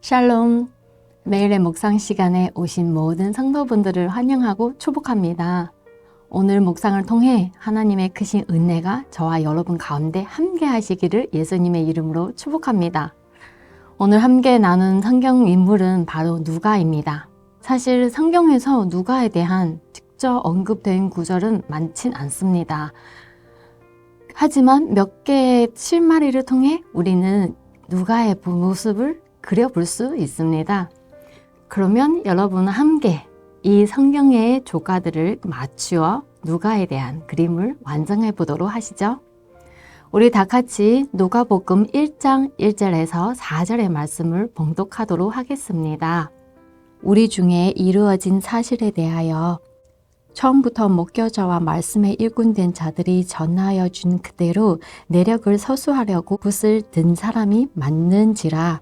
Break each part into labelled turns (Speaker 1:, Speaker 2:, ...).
Speaker 1: 샬롬! 매일의 묵상 시간에 오신 모든 성도분들을 환영하고 축복합니다. 오늘 묵상을 통해 하나님의 크신 은혜가 저와 여러분 가운데 함께 하시기를 예수님의 이름으로 축복합니다. 오늘 함께 나눈 성경 인물은 바로 누가입니다. 사실 성경에서 누가에 대한 직접 언급된 구절은 많진 않습니다. 하지만 몇 개의 실마리를 통해 우리는 누가의 모습을 그려볼 수 있습니다. 그러면 여러분은 함께 이 성경의 조가들을 맞추어 누가에 대한 그림을 완성해 보도록 하시죠. 우리 다 같이 누가복음 1장 1절에서 4절의 말씀을 봉독하도록 하겠습니다. 우리 중에 이루어진 사실에 대하여 처음부터 목격자와 말씀에 일꾼된 자들이 전하여 준 그대로 내력을 서술하려고 붓을 든 사람이 많은지라.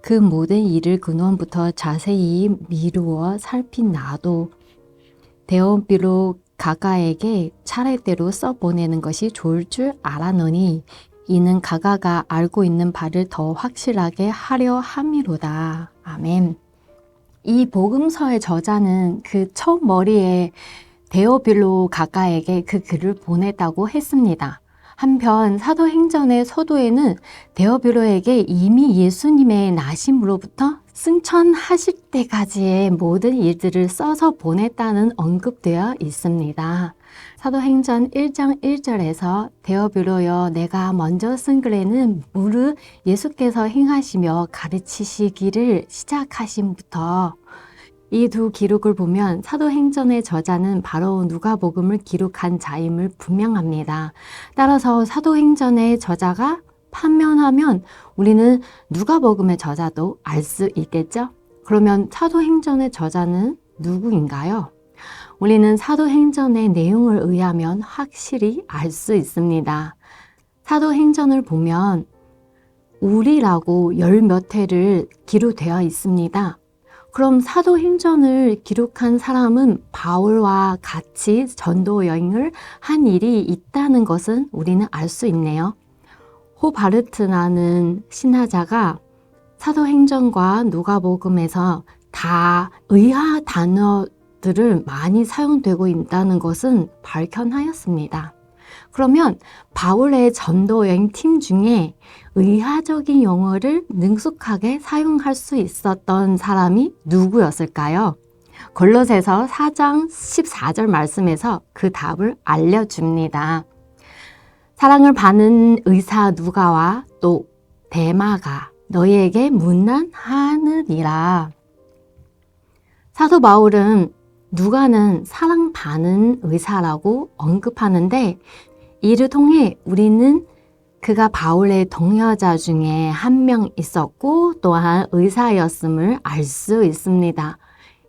Speaker 1: 그 모든 일을 근원부터 자세히 미루어 살핀 나도 데오빌로 가가에게 차례대로 써보내는 것이 좋을 줄 알았노니 이는 가가가 알고 있는 바를 더 확실하게 하려 함이로다. 아멘. 이 복음서의 저자는 그 첫 머리에 데오빌로 가가에게 그 글을 보냈다고 했습니다. 한편 사도행전의 서도에는 데오빌로에게 이미 예수님의 나심으로부터 승천하실 때까지의 모든 일들을 써서 보냈다는 언급되어 있습니다. 사도행전 1장 1절에서 데오빌로여 내가 먼저 쓴 글에는 무릇 예수께서 행하시며 가르치시기를 시작하심부터 이 두 기록을 보면 사도행전의 저자는 바로 누가복음을 기록한 자임을 분명합니다. 따라서 사도행전의 저자가 판명하면 우리는 누가복음의 저자도 알 수 있겠죠? 그러면 사도행전의 저자는 누구인가요? 우리는 사도행전의 내용을 의하면 확실히 알 수 있습니다. 사도행전을 보면 우리라고 열 몇 회를 기록되어 있습니다. 그럼 사도행전을 기록한 사람은 바울과 같이 전도 여행을 한 일이 있다는 것은 우리는 알 수 있네요. 호바르트라는 신화자가 사도행전과 누가복음에서 다 의화 단어들을 많이 사용되고 있다는 것은 발견하였습니다. 그러면 바울의 전도 여행 팀 중에 의화적인 용어를 능숙하게 사용할 수 있었던 사람이 누구였을까요? 골로새서 4장 14절 말씀에서 그 답을 알려줍니다. 사랑을 받는 의사 누가와 또 데마가 너희에게 문안하느니라. 사도 바울은 누가는 사랑받는 의사라고 언급하는데 이를 통해 우리는 그가 바울의 동역자 중에 한 명 있었고 또한 의사였음을 알 수 있습니다.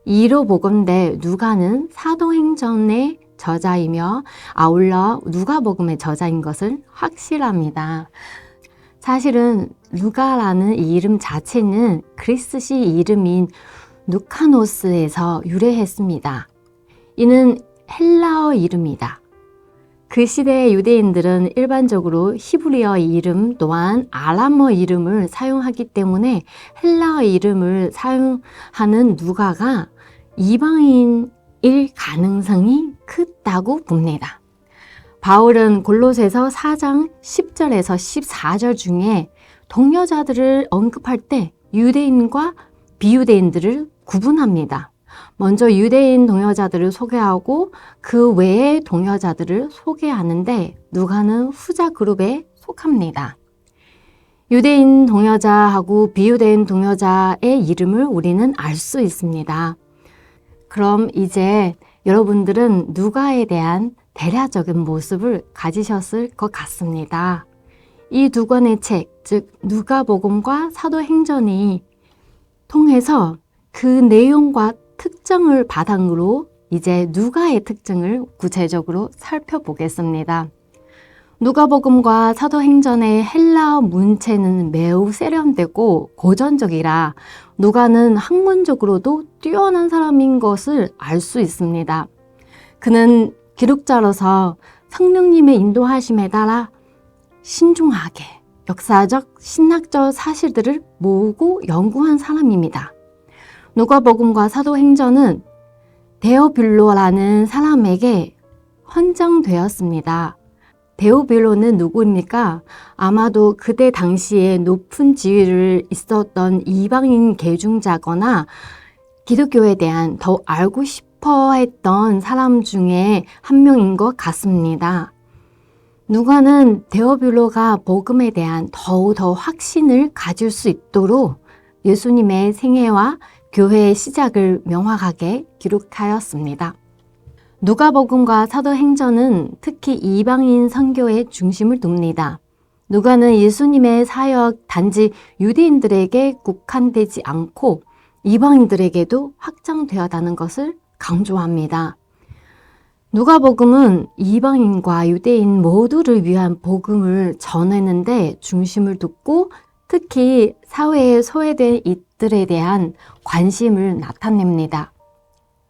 Speaker 1: 이로 보건대 누가는 사도행전의 저자이며 아울러 누가복음의 저자인 것을 확실합니다. 사실은 누가라는 이 이름 자체는 그리스시 이름인 누카노스에서 유래했습니다. 이는 헬라어 이름이다. 그 시대의 유대인들은 일반적으로 히브리어 이름 또한 아람어 이름을 사용하기 때문에 헬라어 이름을 사용하는 누가가 이방인일 가능성이 크다고 봅니다. 바울은 골로새서 4장 10절에서 14절 중에 동역자들을 언급할 때 유대인과 비유대인들을 구분합니다. 먼저 유대인 동역자들을 소개하고 그 외의 동역자들을 소개하는데 누가는 후자 그룹에 속합니다. 유대인 동역자하고 비유대인 동역자의 이름을 우리는 알 수 있습니다. 그럼 이제 여러분들은 누가에 대한 대략적인 모습을 가지셨을 것 같습니다. 이 두 권의 책, 즉 누가복음과 사도행전이 통해서 그 내용과 특징을 바탕으로 이제 누가의 특징을 구체적으로 살펴보겠습니다. 누가복음과 사도행전의 헬라어 문체는 매우 세련되고 고전적이라 누가는 학문적으로도 뛰어난 사람인 것을 알 수 있습니다. 그는 기록자로서 성령님의 인도하심에 따라 신중하게 역사적, 신학적 사실들을 모으고 연구한 사람입니다. 누가복음과 사도행전은 데오빌로라는 사람에게 헌정되었습니다. 데오빌로는 누구입니까? 아마도 그때 당시에 높은 지위를 있었던 이방인 계중자거나 기독교에 대한 더 알고 싶어 했던 사람 중에 한 명인 것 같습니다. 누가는 데오빌로가 복음에 대한 더욱더 확신을 가질 수 있도록 예수님의 생애와 교회의 시작을 명확하게 기록하였습니다. 누가복음과 사도행전은 특히 이방인 선교에 중심을 둡니다. 누가는 예수님의 사역 단지 유대인들에게 국한되지 않고 이방인들에게도 확장되었다는 것을 강조합니다. 누가복음은 이방인과 유대인 모두를 위한 복음을 전했는데 중심을 두고 특히 사회에 소외된 이들에 대한 관심을 나타냅니다.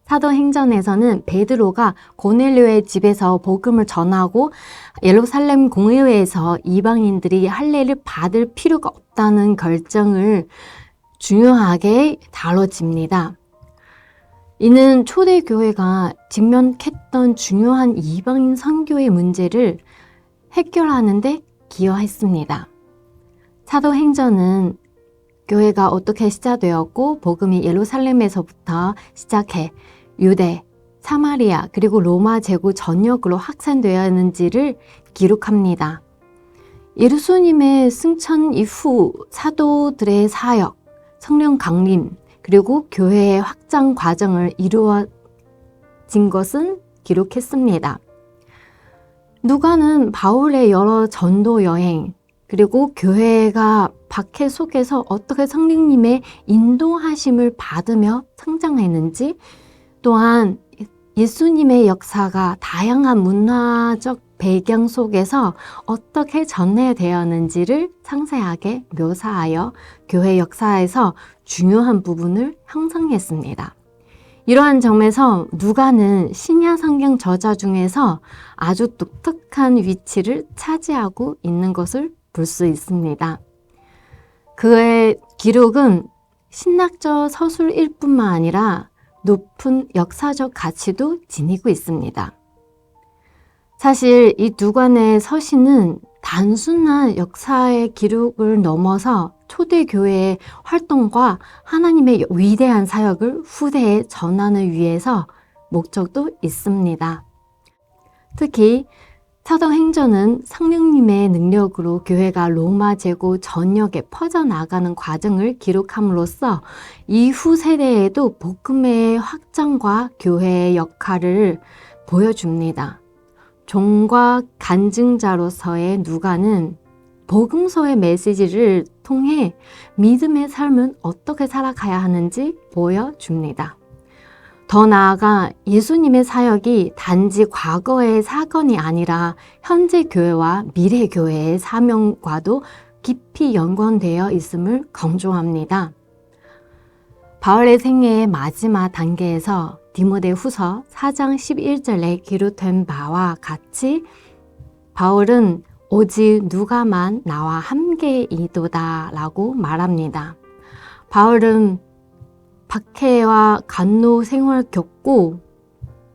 Speaker 1: 사도행전에서는 베드로가 고넬료의 집에서 복음을 전하고 예루살렘 공회에서 이방인들이 할례를 받을 필요가 없다는 결정을 중요하게 다뤄집니다. 이는 초대교회가 직면했던 중요한 이방인 선교의 문제를 해결하는 데 기여했습니다. 사도행전은 교회가 어떻게 시작되었고 복음이 예루살렘에서부터 시작해 유대, 사마리아 그리고 로마 제국 전역으로 확산되었는지를 기록합니다. 예수님의 승천 이후 사도들의 사역, 성령 강림 그리고 교회의 확장 과정을 이루어진 것은 기록했습니다. 누가는 바울의 여러 전도 여행 그리고 교회가 박해 속에서 어떻게 성령님의 인도하심을 받으며 성장했는지 또한 예수님의 역사가 다양한 문화적 배경 속에서 어떻게 전해되었는지를 상세하게 묘사하여 교회 역사에서 중요한 부분을 형성했습니다. 이러한 점에서 누가는 신약 성경 저자 중에서 아주 독특한 위치를 차지하고 있는 것을 볼 수 있습니다. 그의 기록은 신학적 서술일 뿐만 아니라 높은 역사적 가치도 지니고 있습니다. 사실 이 누가의 서신은 단순한 역사의 기록을 넘어서 초대교회의 활동과 하나님의 위대한 사역을 후대에 전하는 위해서 목적도 있습니다. 특히 사도행전은 성령님의 능력으로 교회가 로마 제국 전역에 퍼져나가는 과정을 기록함으로써 이후 세대에도 복음의 확장과 교회의 역할을 보여줍니다. 종과 간증자로서의 누가는 복음서의 메시지를 통해 믿음의 삶은 어떻게 살아가야 하는지 보여줍니다. 더 나아가 예수님의 사역이 단지 과거의 사건이 아니라 현재 교회와 미래 교회의 사명과도 깊이 연관되어 있음을 강조합니다. 바울의 생애의 마지막 단계에서 디모데후서 4장 11절에 기록된 바와 같이 바울은 오직 누가만 나와 함께이도다 라고 말합니다. 바울은 박해와 간노 생활을 겪고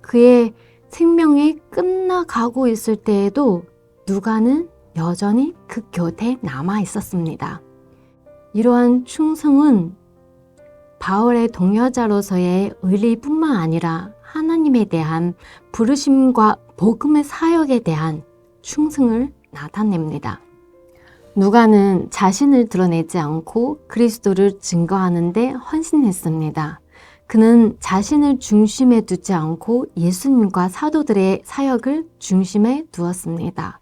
Speaker 1: 그의 생명이 끝나가고 있을 때에도 누가는 여전히 그 곁에 남아 있었습니다. 이러한 충성은 바울의 동역자로서의 의리뿐만 아니라 하나님에 대한 부르심과 복음의 사역에 대한 충성을 나타냅니다. 누가는 자신을 드러내지 않고 그리스도를 증거하는 데 헌신했습니다. 그는 자신을 중심에 두지 않고 예수님과 사도들의 사역을 중심에 두었습니다.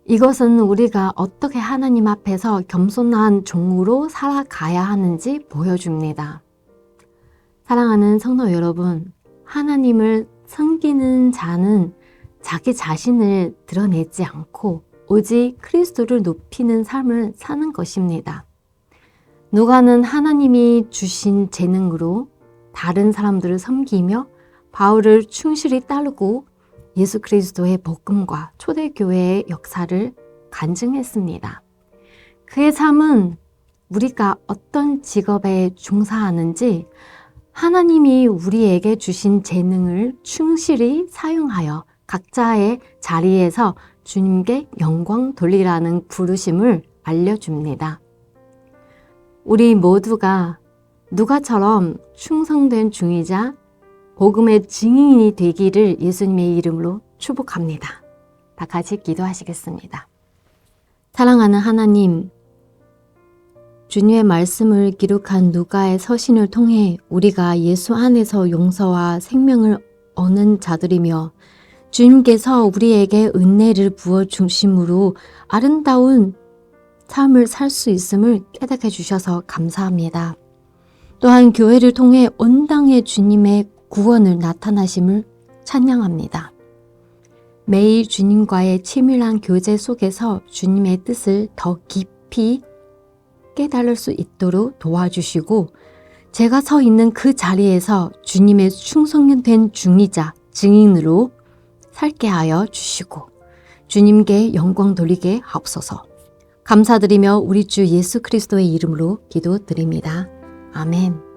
Speaker 1: 이것은 우리가 어떻게 하나님 앞에서 겸손한 종으로 살아가야 하는지 보여줍니다. 사랑하는 성도 여러분, 하나님을 섬기는 자는 자기 자신을 드러내지 않고 오직 그리스도를 높이는 삶을 사는 것입니다. 누가는 하나님이 주신 재능으로 다른 사람들을 섬기며 바울을 충실히 따르고 예수 그리스도의 복음과 초대교회의 역사를 간증했습니다. 그의 삶은 우리가 어떤 직업에 종사하는지 하나님이 우리에게 주신 재능을 충실히 사용하여 각자의 자리에서 주님께 영광 돌리라는 부르심을 알려줍니다. 우리 모두가 누가처럼 충성된 중이자 복음의 증인이 되기를 예수님의 이름으로 축복합니다. 다 같이 기도하시겠습니다. 사랑하는 하나님, 주님의 말씀을 기록한 누가의 서신을 통해 우리가 예수 안에서 용서와 생명을 얻는 자들이며 주님께서 우리에게 은혜를 부어 주심으로 아름다운 삶을 살 수 있음을 깨닫게 주셔서 감사합니다. 또한 교회를 통해 온 땅에 주님의 구원을 나타나심을 찬양합니다. 매일 주님과의 치밀한 교제 속에서 주님의 뜻을 더 깊이 깨달을 수 있도록 도와주시고 제가 서 있는 그 자리에서 주님의 충성된 중이자 증인으로 살게 하여 주시고 주님께 영광 돌리게 하옵소서. 감사드리며 우리 주 예수 그리스도의 이름으로 기도드립니다. 아멘.